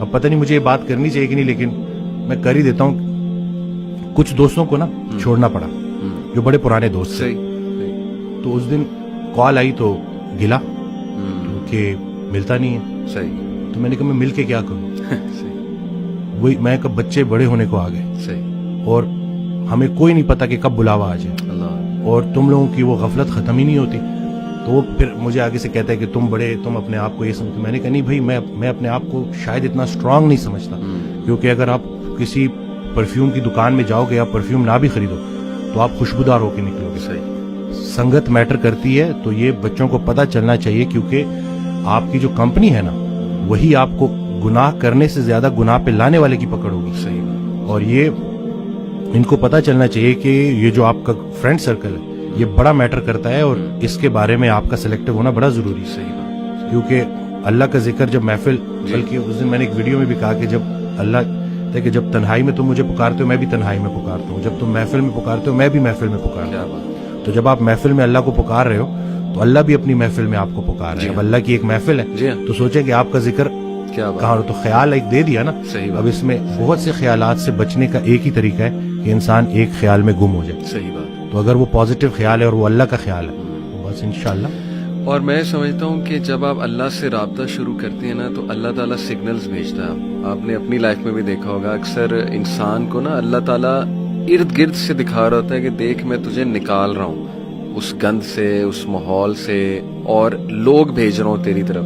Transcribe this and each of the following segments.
اب پتہ نہیں مجھے یہ بات کرنی چاہیے کہ نہیں، لیکن میں کر ہی دیتا ہوں. کچھ دوستوں کو نا چھوڑنا پڑا جو بڑے پرانے دوست تھے. تو اس دن کال آئی تو گلا کہ ملتا نہیں ہے. صحیح. تو میں نے کہا میں مل کے کیا کروں. وہی میں کب بچے بڑے ہونے کو آ گئے. صحیح. اور ہمیں کوئی نہیں پتا کہ کب بلاوا آ جائے. اور تم لوگوں کی وہ غفلت ختم ہی نہیں ہوتی. تو وہ پھر مجھے آگے سے کہتا ہے کہ تم بڑے، تم اپنے آپ کو یہ سمجھتے. میں نے کہا نہیں بھائی، میں اپنے آپ کو شاید اتنا اسٹرانگ نہیں سمجھتا. کیونکہ اگر آپ کسی پرفیوم کی دکان میں جاؤ گے، آپ پرفیوم نہ بھی خریدو تو آپ خوشبودار ہو کے نکلو گے. صحیح. سنگت میٹر کرتی ہے. تو یہ بچوں کو پتہ چلنا چاہیے، کیونکہ آپ کی جو کمپنی ہے نا، وہی آپ کو گناہ کرنے سے زیادہ گناہ پہ لانے والے کی پکڑ ہوگی. صحیح. اور یہ ان کو پتہ چلنا چاہیے کہ یہ جو آپ کا فرینڈ سرکل ہے یہ بڑا میٹر کرتا ہے، اور اس کے بارے میں آپ کا سلیکٹو ہونا بڑا ضروری ہے. صحیح. کیونکہ اللہ کا ذکر جب محفل، بلکہ اس دن میں نے ایک ویڈیو میں بھی کہا کہ جب اللہ کہ جب تنہائی میں تم مجھے پکارتے ہو میں بھی تنہائی میں پکارتا ہوں، جب تم محفل میں پکارتے ہو میں بھی محفل میں پکارتا ہوں. تو جب آپ محفل میں اللہ کو پکار رہے ہو تو اللہ بھی اپنی محفل میں آپ کو پکار رہا ہے. اب اللہ کی ایک محفل ہے تو سوچیں کہ آپ کا ذکر کہاں. تو خیال ایک دے دیا نا. اب اس میں بہت سے خیالات سے بچنے کا ایک ہی طریقہ ہے کہ انسان ایک خیال میں گم ہو جائے. صحیح بات. تو اگر وہ پازیٹیو خیال ہے اور وہ اللہ کا خیال ہے تو بس انشاءاللہ. اور میں سمجھتا ہوں کہ جب آپ اللہ سے رابطہ شروع کرتے ہیں نا تو اللہ تعالیٰ سگنلز بھیجتا ہے. آپ نے اپنی لائف میں بھی دیکھا ہوگا، اکثر انسان کو نا اللہ تعالیٰ ارد گرد سے دکھا رہا ہوتا ہے کہ دیکھ میں تجھے نکال رہا ہوں اس گند سے، اس ماحول سے، اور لوگ بھیج رہا ہوں تیری طرف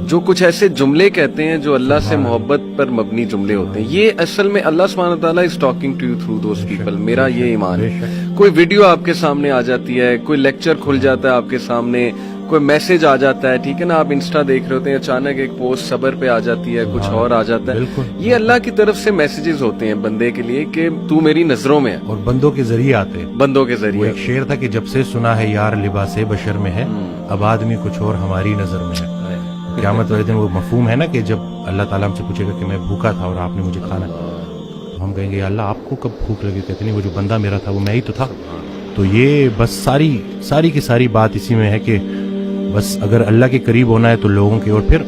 جو کچھ ایسے جملے کہتے ہیں جو اللہ سے محبت پر مبنی جملے ہوتے ہیں. یہ اصل میں اللہ سبحانہ تعالیٰ is talking to you through those people. میرا یہ ایمان ہے. کوئی ویڈیو آپ کے سامنے آ جاتی ہے، کوئی لیکچر کھل جاتا ہے آپ کے سامنے، کوئی میسج آ جاتا ہے، ٹھیک ہے نا، آپ انسٹا دیکھ رہے ہوتے ہیں، اچانک ایک پوسٹ صبر پہ آ جاتی ہے، کچھ اور آ جاتا ہے. یہ اللہ کی طرف سے میسیجز ہوتے ہیں بندے کے لیے کہ تو میری نظروں میں ہے. اور بندوں کے ذریعے آتے ہیں. بندوں کے ذریعے. ایک شعر تھا کہ جب سے سنا ہے یار لباس بشر میں ہے، اب آدمی کچھ اور ہماری نظر میں ہے. قیامت والے دن وہ مفہوم ہے نا کہ جب اللہ تعالیٰ ہم سے پوچھے گا کہ میں بھوکا تھا اور آپ نے مجھے کھانا، تو ہم کہیں گے یا اللہ آپ کو کب بھوک لگی؟ کہتے نہیں وہ جو بندہ میرا تھا وہ میں ہی تو تھا. تو یہ بس ساری کی ساری بات اسی میں ہے کہ بس اگر اللہ کے قریب ہونا ہے تو لوگوں کے، اور پھر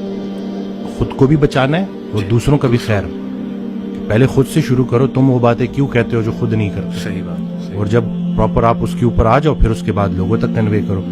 خود کو بھی بچانا ہے اور دوسروں کا بھی خیر. پہلے خود سے شروع کرو. تم وہ باتیں کیوں کہتے ہو جو خود نہیں کرتے. صحیح بات. اور جب پراپر آپ اس کے اوپر آ جاؤ پھر اس کے بعد لوگوں تک کنوے کرو.